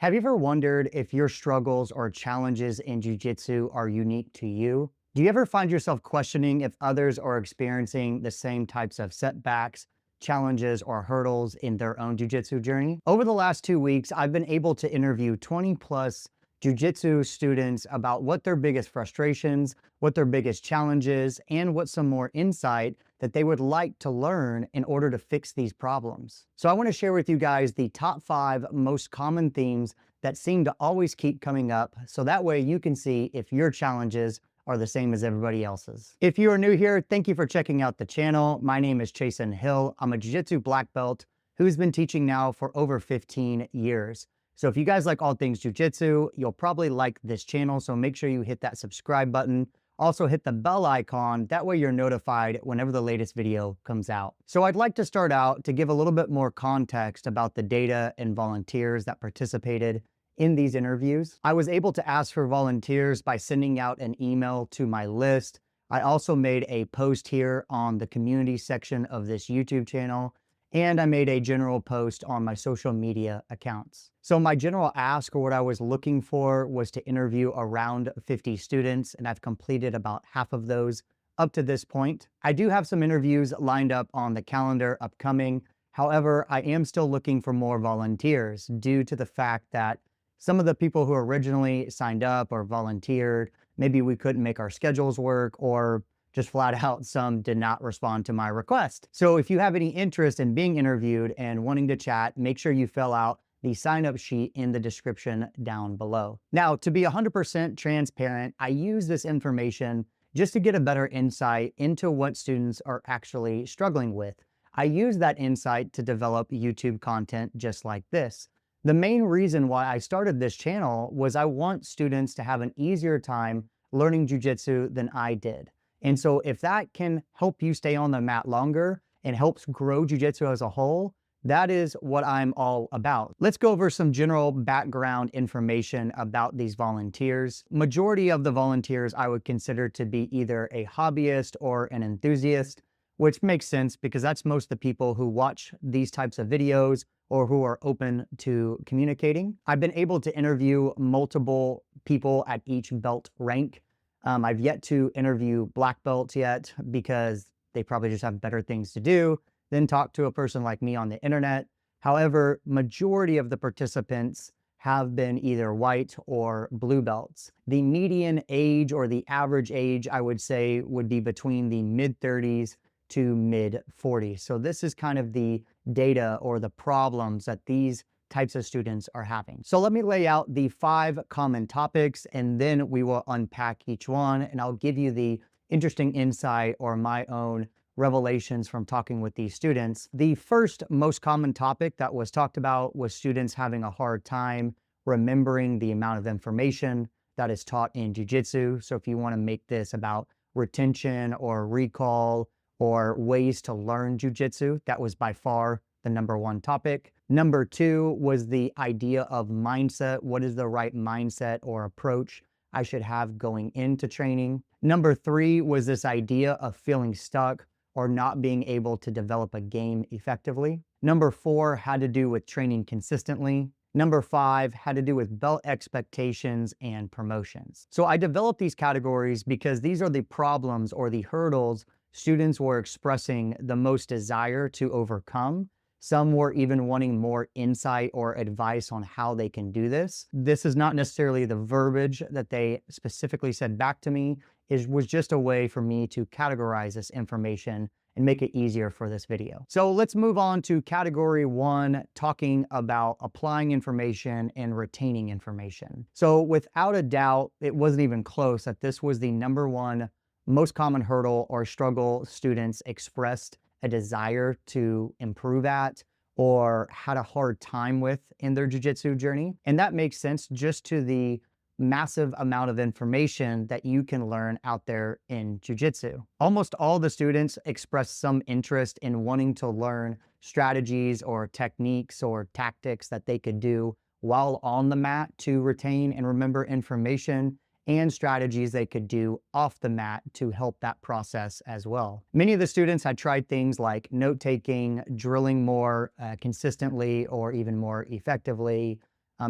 Have you ever wondered if your struggles or challenges in jiu-jitsu are unique to you? Do you ever find yourself questioning if others are experiencing the same types of setbacks, challenges, or hurdles in their own jiu-jitsu journey? Over the last 2 weeks, I've been able to interview 20 plus jiu-jitsu students about what their biggest frustrations, what their biggest challenges, and what some more insight that they would like to learn in order to fix these problems. So I want to share with you guys the top 5 most common themes that seem to always keep coming up, so that way you can see if your challenges are the same as everybody else's. If you are new here, thank you for checking out the channel. My name is Chasen Hill. I'm a jiu-jitsu black belt who's been teaching now for over 15 years. So if you guys like all things jiu-jitsu, you'll probably like this channel, so make sure you hit that subscribe button. Also hit the bell icon, that way you're notified whenever the latest video comes out. So I'd like to start out to give a little bit more context about the data and volunteers that participated in these interviews. I was able to ask for volunteers by sending out an email to my list. I also made a post here on the community section of this YouTube channel, and I made a general post on my social media accounts. So my general ask, or what I was looking for, was to interview around 50 students, and I've completed about half of those up to this point. I do have some interviews lined up on the calendar upcoming. However, I am still looking for more volunteers due to the fact that some of the people who originally signed up or volunteered, maybe we couldn't make our schedules work, or just flat out, some did not respond to my request. So if you have any interest in being interviewed and wanting to chat, make sure you fill out the sign-up sheet in the description down below. Now, to be 100% transparent, I use this information just to get a better insight into what students are actually struggling with. I use that insight to develop YouTube content just like this. The main reason why I started this channel was I want students to have an easier time learning jiu-jitsu than I did. And so if that can help you stay on the mat longer and helps grow jiu-jitsu as a whole, that is what I'm all about. Let's go over some general background information about these volunteers. Majority of the volunteers I would consider to be either a hobbyist or an enthusiast, which makes sense because that's most of the people who watch these types of videos or who are open to communicating. I've been able to interview multiple people at each belt rank. I've yet to interview black belts yet because they probably just have better things to do than talk to a person like me on the internet. However, majority of the participants have been either white or blue belts. The median age or the average age, I would say, would be between the mid-30s to mid-40s. So this is kind of the data or the problems that these types of students are having. So let me lay out the 5 common topics, and then we will unpack each one, and I'll give you the interesting insight or my own revelations from talking with these students. The first most common topic that was talked about was students having a hard time remembering the amount of information that is taught in jiu-jitsu. So if you want to make this about retention or recall or ways to learn jiu-jitsu, that was by far the number 1 topic. Number 2 was the idea of mindset. What is the right mindset or approach I should have going into training? Number 3 was this idea of feeling stuck or not being able to develop a game effectively. Number 4 had to do with training consistently. Number 5 had to do with belt expectations and promotions. So I developed these categories because these are the problems or the hurdles students were expressing the most desire to overcome. Some were even wanting more insight or advice on how they can do this. This is not necessarily the verbiage that they specifically said back to me. It was just a way for me to categorize this information and make it easier for this video. So let's move on to category 1, talking about applying information and retaining information. So without a doubt, it wasn't even close that this was the number 1 most common hurdle or struggle students expressed a desire to improve at or had a hard time with in their jiu-jitsu journey. And that makes sense just to the massive amount of information that you can learn out there in jiu-jitsu. Almost all the students expressed some interest in wanting to learn strategies or techniques or tactics that they could do while on the mat to retain and remember information, and strategies they could do off the mat to help that process as well. Many of the students had tried things like note-taking, drilling more consistently or even more effectively,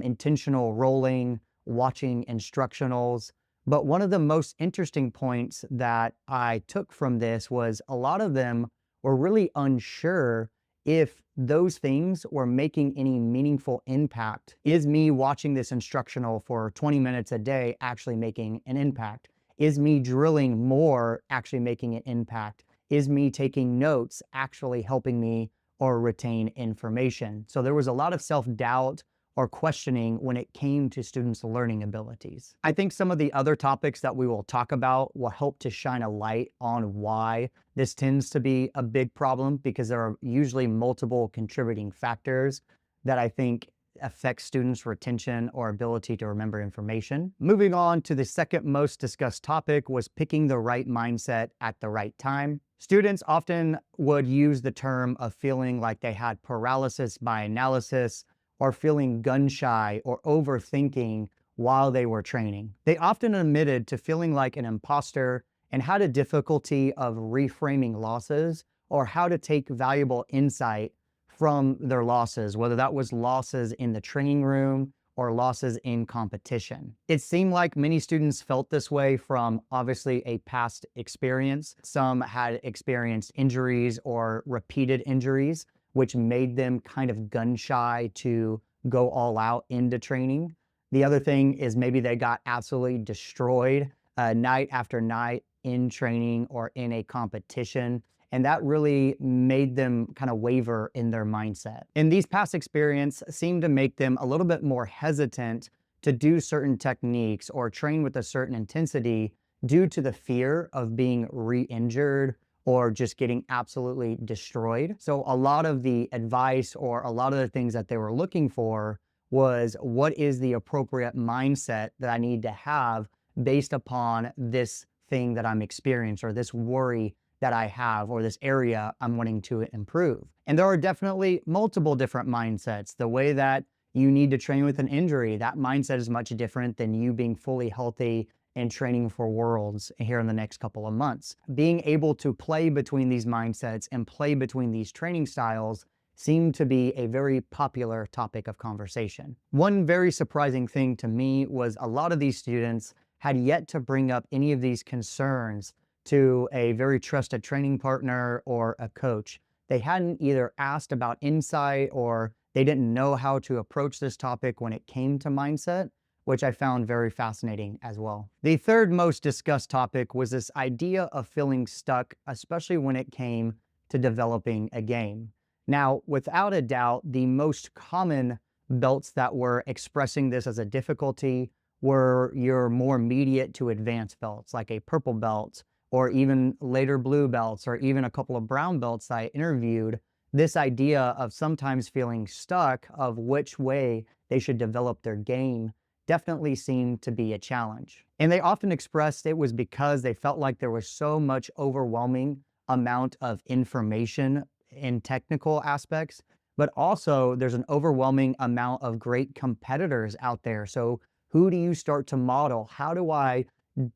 intentional rolling, watching instructionals. But one of the most interesting points that I took from this was a lot of them were really unsure if those things were making any meaningful impact. Is me watching this instructional for 20 minutes a day actually making an impact? Is me drilling more actually making an impact? Is me taking notes actually helping me or retain information? So there was a lot of self-doubt or questioning when it came to students' learning abilities. I think some of the other topics that we will talk about will help to shine a light on why this tends to be a big problem, because there are usually multiple contributing factors that I think affect students' retention or ability to remember information. Moving on to the second most discussed topic was picking the right mindset at the right time. Students often would use the term of feeling like they had paralysis by analysis, or feeling gun shy or overthinking while they were training. They often admitted to feeling like an imposter and had a difficulty of reframing losses or how to take valuable insight from their losses, whether that was losses in the training room or losses in competition. It seemed like many students felt this way from obviously a past experience. Some had experienced injuries or repeated injuries, which made them kind of gun shy to go all out into training. The other thing is maybe they got absolutely destroyed night after night in training or in a competition, and that really made them kind of waver in their mindset. And these past experiences seemed to make them a little bit more hesitant to do certain techniques or train with a certain intensity due to the fear of being re-injured or just getting absolutely destroyed. So a lot of the advice or a lot of the things that they were looking for was, what is the appropriate mindset that I need to have based upon this thing that I'm experiencing, or this worry that I have, or this area I'm wanting to improve. And there are definitely multiple different mindsets. The way that you need to train with an injury, that mindset is much different than you being fully healthy and training for worlds here in the next couple of months. Being able to play between these mindsets and play between these training styles seemed to be a very popular topic of conversation. One very surprising thing to me was a lot of these students had yet to bring up any of these concerns to a very trusted training partner or a coach. They hadn't either asked about insight, or they didn't know how to approach this topic when it came to mindset, which I found very fascinating as well. The third most discussed topic was this idea of feeling stuck, especially when it came to developing a game. Now, without a doubt, the most common belts that were expressing this as a difficulty were your more immediate to advanced belts, like a purple belt, or even later blue belts, or even a couple of brown belts I interviewed. This idea of sometimes feeling stuck of which way they should develop their game definitely seemed to be a challenge. And they often expressed it was because they felt like there was so much overwhelming amount of information in technical aspects, but also there's an overwhelming amount of great competitors out there. So who do you start to model? How do I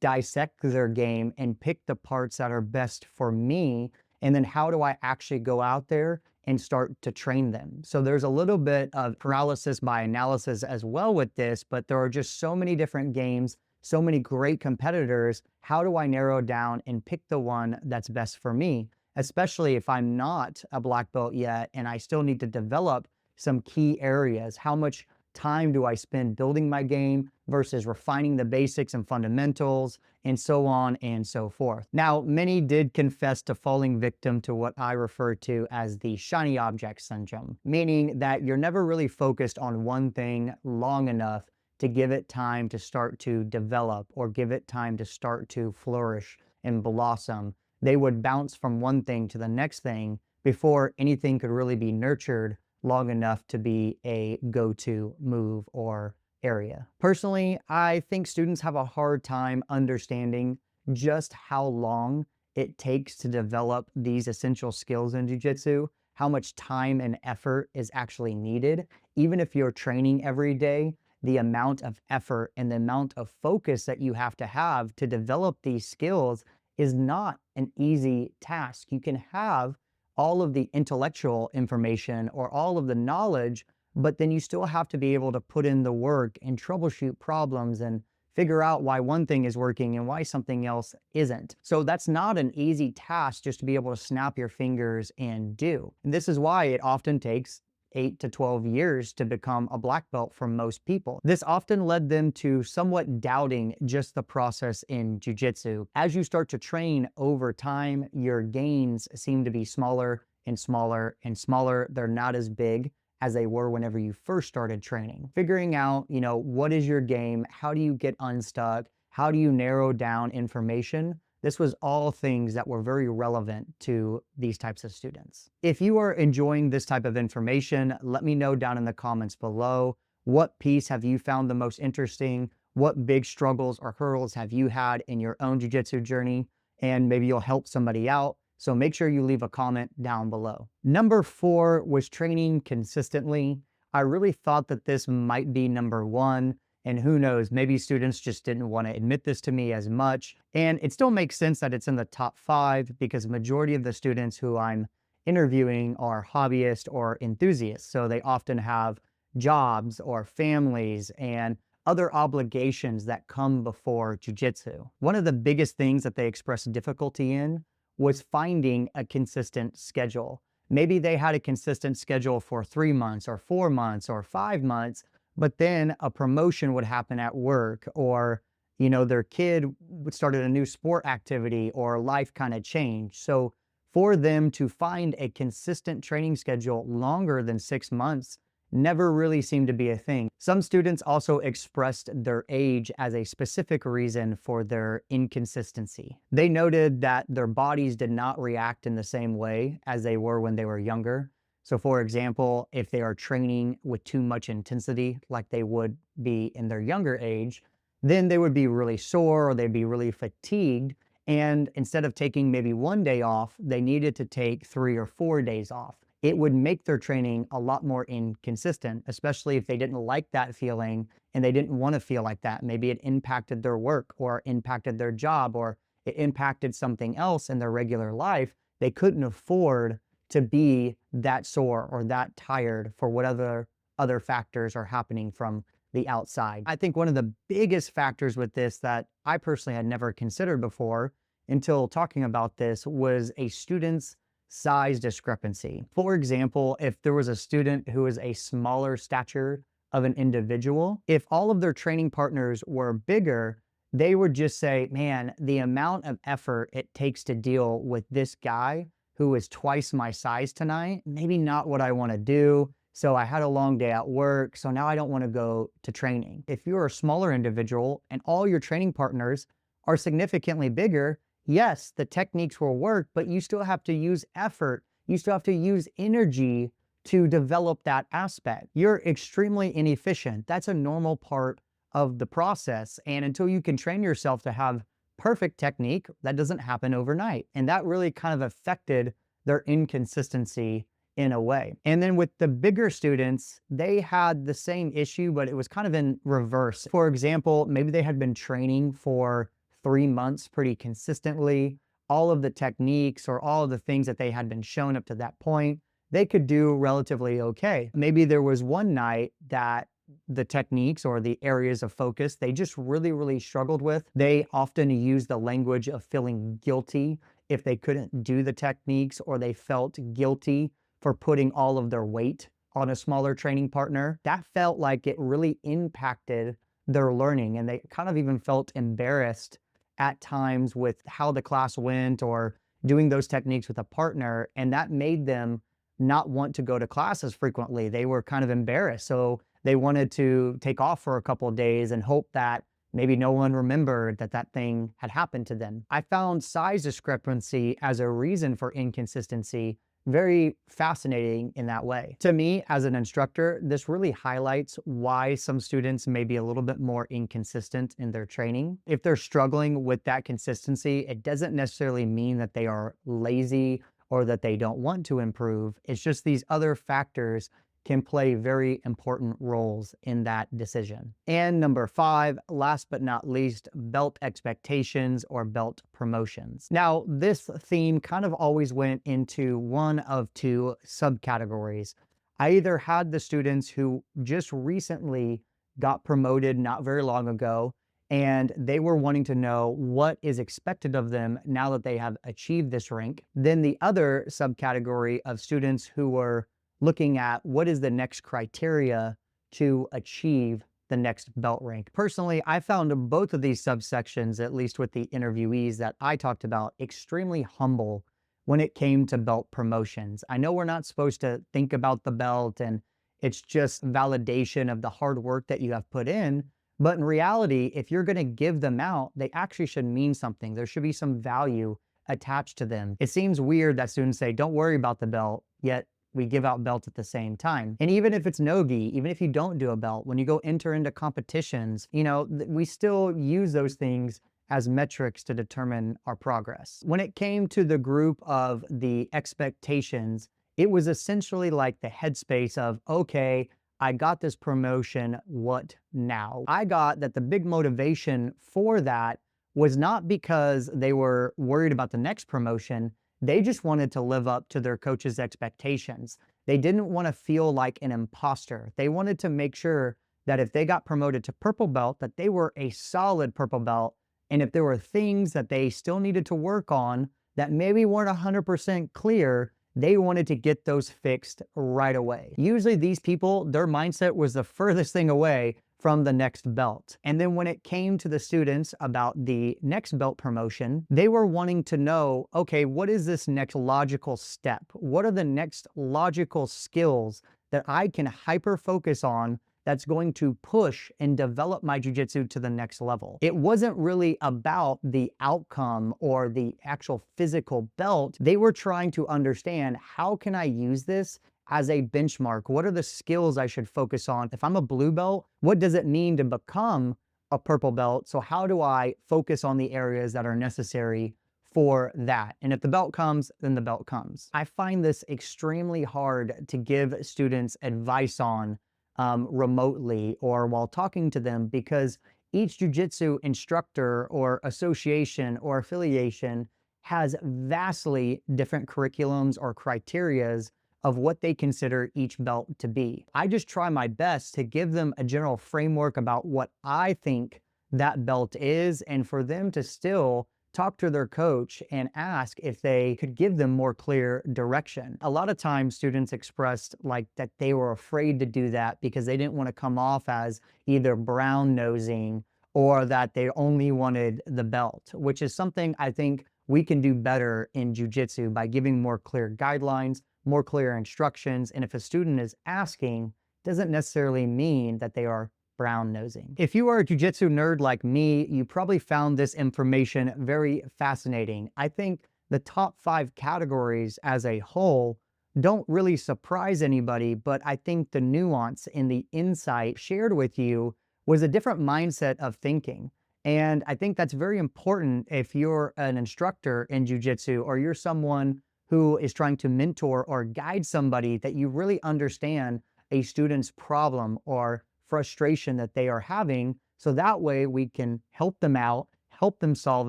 dissect their game and pick the parts that are best for me? And then how do I actually go out there and start to train them? So there's a little bit of paralysis by analysis as well with this, but there are just so many different games, so many great competitors. How do I narrow down and pick the one that's best for me? Especially if I'm not a black belt yet and I still need to develop some key areas. How much time do I spend building my game versus refining the basics and fundamentals, and so on and so forth. Now, many did confess to falling victim to what I refer to as the shiny object syndrome, meaning that you're never really focused on one thing long enough to give it time to start to develop or give it time to start to flourish and blossom. They would bounce from one thing to the next thing before anything could really be nurtured long enough to be a go-to move or area. Personally, I think students have a hard time understanding just how long it takes to develop these essential skills in jiu-jitsu, how much time and effort is actually needed. Even if you're training every day, the amount of effort and the amount of focus that you have to develop these skills is not an easy task. You can have all of the intellectual information or all of the knowledge, but then you still have to be able to put in the work and troubleshoot problems and figure out why one thing is working and why something else isn't. So that's not an easy task just to be able to snap your fingers and do. And this is why it often takes 8 to 12 years to become a black belt for most people. This often led them to somewhat doubting just the process in jiu-jitsu. As you start to train over time, your gains seem to be smaller and smaller and smaller. They're not as big as they were whenever you first started training. Figuring out, what is your game? How do you get unstuck? How do you narrow down information? This was all things that were very relevant to these types of students. If you are enjoying this type of information, let me know down in the comments below. What piece have you found the most interesting? What big struggles or hurdles have you had in your own jiu-jitsu journey? And maybe you'll help somebody out. So make sure you leave a comment down below. Number 4 was training consistently. I really thought that this might be number 1. And who knows, maybe students just didn't want to admit this to me as much. And it still makes sense that it's in the top 5 because the majority of the students who I'm interviewing are hobbyists or enthusiasts. So they often have jobs or families and other obligations that come before jiu-jitsu. One of the biggest things that they expressed difficulty in was finding a consistent schedule. Maybe they had a consistent schedule for 3 months or 4 months or 5 months, but then a promotion would happen at work, or their kid started a new sport activity, or life kind of changed. So for them to find a consistent training schedule longer than 6 months never really seemed to be a thing. Some students also expressed their age as a specific reason for their inconsistency. They noted that their bodies did not react in the same way as they were when they were younger. So for example, if they are training with too much intensity, like they would be in their younger age, then they would be really sore or they'd be really fatigued. And instead of taking maybe 1 day off, they needed to take 3 or 4 days off. It would make their training a lot more inconsistent, especially if they didn't like that feeling and they didn't want to feel like that. Maybe it impacted their work or impacted their job or it impacted something else in their regular life. They couldn't afford to be that sore or that tired for whatever other factors are happening from the outside. I think one of the biggest factors with this that I personally had never considered before until talking about this was a student's size discrepancy. For example, if there was a student who is a smaller stature of an individual, if all of their training partners were bigger, they would just say, man, the amount of effort it takes to deal with this guy who is twice my size tonight, maybe not what I want to do. So I had a long day at work, so now I don't want to go to training. If you're a smaller individual and all your training partners are significantly bigger, yes, the techniques will work, but you still have to use effort. You still have to use energy to develop that aspect. You're extremely inefficient. That's a normal part of the process. And until you can train yourself to have perfect technique, that doesn't happen overnight. And that really kind of affected their inconsistency in a way. And then with the bigger students, they had the same issue, but it was kind of in reverse. For example, maybe they had been training for 3 months pretty consistently. All of the techniques or all of the things that they had been shown up to that point, they could do relatively okay. Maybe there was one night that the techniques or the areas of focus they just really struggled with. They often use the language of feeling guilty if they couldn't do the techniques, or they felt guilty for putting all of their weight on a smaller training partner. That felt like it really impacted their learning, and they kind of even felt embarrassed at times with how the class went or doing those techniques with a partner, and that made them not want to go to class as frequently. They were kind of embarrassed, so they wanted to take off for a couple of days and hope that maybe no one remembered that that thing had happened to them. I found size discrepancy as a reason for inconsistency very fascinating in that way. To me, as an instructor, this really highlights why some students may be a little bit more inconsistent in their training. If they're struggling with that consistency, it doesn't necessarily mean that they are lazy or that they don't want to improve. It's just these other factors can play very important roles in that decision. And number 5, last but not least, belt expectations or belt promotions. Now, this theme kind of always went into one of 2 subcategories. I either had the students who just recently got promoted not very long ago, and they were wanting to know what is expected of them now that they have achieved this rank. Then the other subcategory of students who were looking at what is the next criteria to achieve the next belt rank. Personally, I found both of these subsections, at least with the interviewees that I talked about, extremely humble when it came to belt promotions. I know we're not supposed to think about the belt and it's just validation of the hard work that you have put in. But in reality, if you're going to give them out, they actually should mean something. There should be some value attached to them. It seems weird that students say, don't worry about the belt, yet we give out belts at the same time. And even if it's no-gi, even if you don't do a belt, when you go enter into competitions, we still use those things as metrics to determine our progress. When it came to the group of the expectations, it was essentially like the headspace of, okay, I got this promotion, what now? I got that the big motivation for that was not because they were worried about the next promotion. They just wanted to live up to their coach's expectations. They didn't want to feel like an imposter. They wanted to make sure that if they got promoted to purple belt, that they were a solid purple belt. And if there were things that they still needed to work on that maybe weren't 100% clear, they wanted to get those fixed right away. Usually these people, their mindset was the furthest thing away from the next belt. And then when it came to the students about the next belt promotion, they were wanting to know, okay, what is this next logical step? What are the next logical skills that I can hyper focus on that's going to push and develop my jiu-jitsu to the next level? It wasn't really about the outcome or the actual physical belt. They were trying to understand, how can I use this as a benchmark? What are the skills I should focus on? If I'm a blue belt, what does it mean to become a purple belt? So how do I focus on the areas that are necessary for that? And if the belt comes, then the belt comes. I find this extremely hard to give students advice on remotely or while talking to them, because each jiu-jitsu instructor or association or affiliation has vastly different curriculums or criterias of what they consider each belt to be. I just try my best to give them a general framework about what I think that belt is, and for them to still talk to their coach and ask if they could give them more clear direction. A lot of times students expressed like that they were afraid to do that because they didn't want to come off as either brown nosing or that they only wanted the belt, which is something I think we can do better in jiu-jitsu by giving more clear guidelines, more clear instructions. And if a student is asking, doesn't necessarily mean that they are brown nosing. If you are a jiu-jitsu nerd like me, you probably found this information very fascinating. I think the top 5 categories as a whole don't really surprise anybody, but I think the nuance in the insight shared with you was a different mindset of thinking. And I think that's very important if you're an instructor in jiu-jitsu or you're someone who is trying to mentor or guide somebody, that you really understand a student's problem or frustration that they are having, so that way we can help them out, help them solve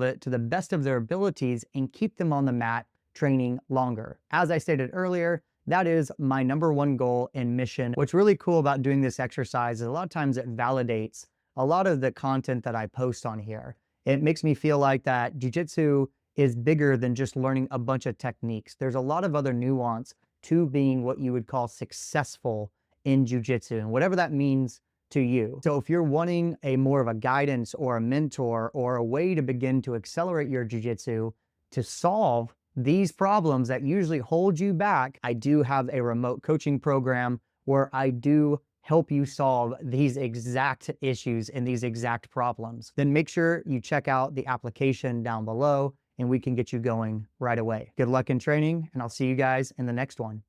it to the best of their abilities, and keep them on the mat training longer. As I stated earlier, that is my #1 goal and mission. What's really cool about doing this exercise is a lot of times it validates a lot of the content that I post on here. It makes me feel like that jiu-jitsu is bigger than just learning a bunch of techniques. There's a lot of other nuance to being what you would call successful in jiu-jitsu, and whatever that means to you. So if you're wanting a more of a guidance or a mentor or a way to begin to accelerate your jiu-jitsu to solve these problems that usually hold you back, I do have a remote coaching program where I do help you solve these exact issues and these exact problems. Then make sure you check out the application down below and we can get you going right away. Good luck in training, and I'll see you guys in the next one.